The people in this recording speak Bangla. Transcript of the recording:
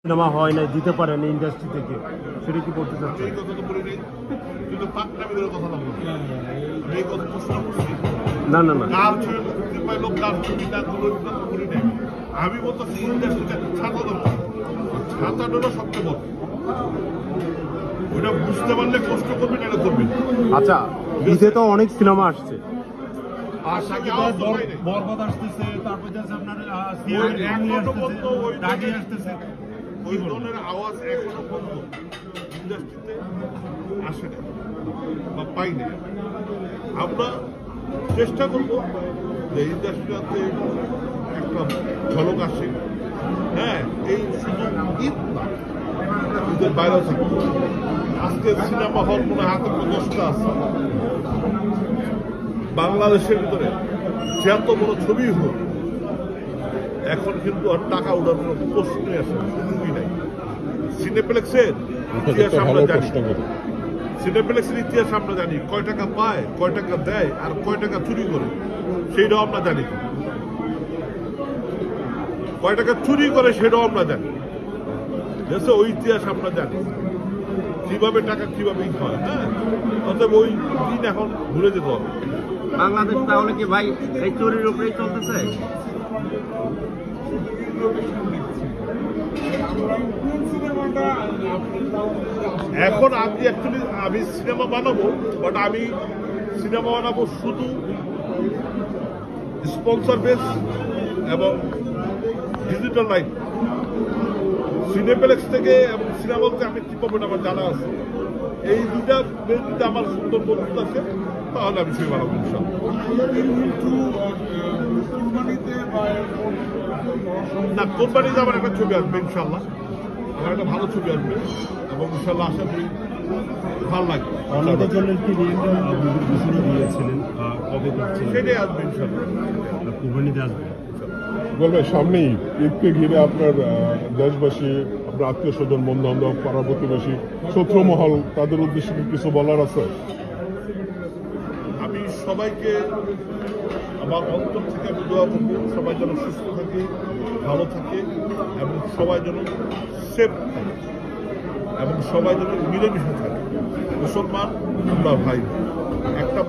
সিনেমা হয় না, দিতে পারেন ইন্ডাস্ট্রি থেকে, সেটা কি বলতে চাচ্ছেন? এই কথা তো বলি নাই, কিন্তু পাকনামি করে কথা না বলি। এই কথা প্রশ্ন করছি না না না, কার ছবি মুক্তি পাইলো, কার ছবি না বলি নাই। আমি বলতেছি ইন্ডাস্ট্রিতে ছাতা দরকার, ছাতাটা হলো সবচেয়ে বড়। ওইটা বুঝতে পারলে কষ্ট করবেন, এটা করবেন। আচ্ছা, ঈদে তো অনেক সিনেমা আসছে। আর সাকিবের বরবাদ আসতেছে, তারপর যাচ্ছে আপনার দাগি আসতেছে। ওই ধরনের আওয়াজ এখনো পর্যন্ত ইন্ডাস্ট্রিতে আসে না বা পাই না। আমরা চেষ্টা করবো যে ইন্ডাস্ট্রিতে একটা ঝলক আসে। হ্যাঁ, এই শুধু ঈদ না, ঈদের বাইরেও থাকবে। আজকে সিনেমা হল মনে হাতে 10টা আছে বাংলাদেশের ভিতরে। যত বড় ছবি হোক, এখন কিন্তু আর টাকা উঠানোর প্রশ্নই আসে, সুযোগই নাই। সিনেপ্লেক্সের ইতিহাস আমরা জানি, সিনেপ্লেক্সের ইতিহাস আমরা জানি, কয় টাকা পায়, কয় টাকা দেয়, আর কয় টাকা চুরি করে, সেইটাও আমরা জানি। কয় টাকা চুরি করে সেটাও আমরা জানি। দেশে ওই ইতিহাস আমরা জানি, কিভাবে টাকা কিভাবে হয়। হ্যাঁ, অতএব ওই দিন এখন ভুলে যেতে হবে। বাংলাদেশ তাহলে কি ভাই এই চুরির উপরেই চলতেছে? এখন আমি সিনেমা বানাবো, বাট আমি সিনেমা বানাবো শুধু স্পন্সর বেস এবং ডিজিটাল লাইন। সিনেপ্লেক্স থেকে এবং সিনেমা হলতে আমি কি পাবো আমার জানা আছে। এই দুটা যদি আমার সুন্দর বন্ধু আছে, তাহলে আমি ছবি বানাবো না। কোম্পানিতে আমার একটা ছবি আসবে ইনশাল্লাহ, আমার একটা ভালো ছবি আসবে এবং ইনশাল্লাহ আশা করি ভালো লাগবে। অন্যদের জন্য কি ঘোষণা দিয়েছিলেন, কবে করছেন? সেটাই আসবে ইনশাল্লাহ, কুরবানিতে আসবে। বলবে সামনেই ঈদকে ঘিরে আপনার দেশবাসী, আপনার আত্মীয় স্বজন, বন্ধু বান্ধব, পাড়া প্রতিবেশী, শত্রু মহল, তাদের উদ্দেশ্যে কিছু বলার আছে? আমি সবাইকে আমার অন্তর থেকে আমি দোয়া করবো, সবাই যেন সুস্থ থাকে, ভালো থাকে এবং সবাই যেন সেফ থাকে এবং সবাই যেন মিলেমিশে থাকে। মুসলমান আমরা ভাই, একটা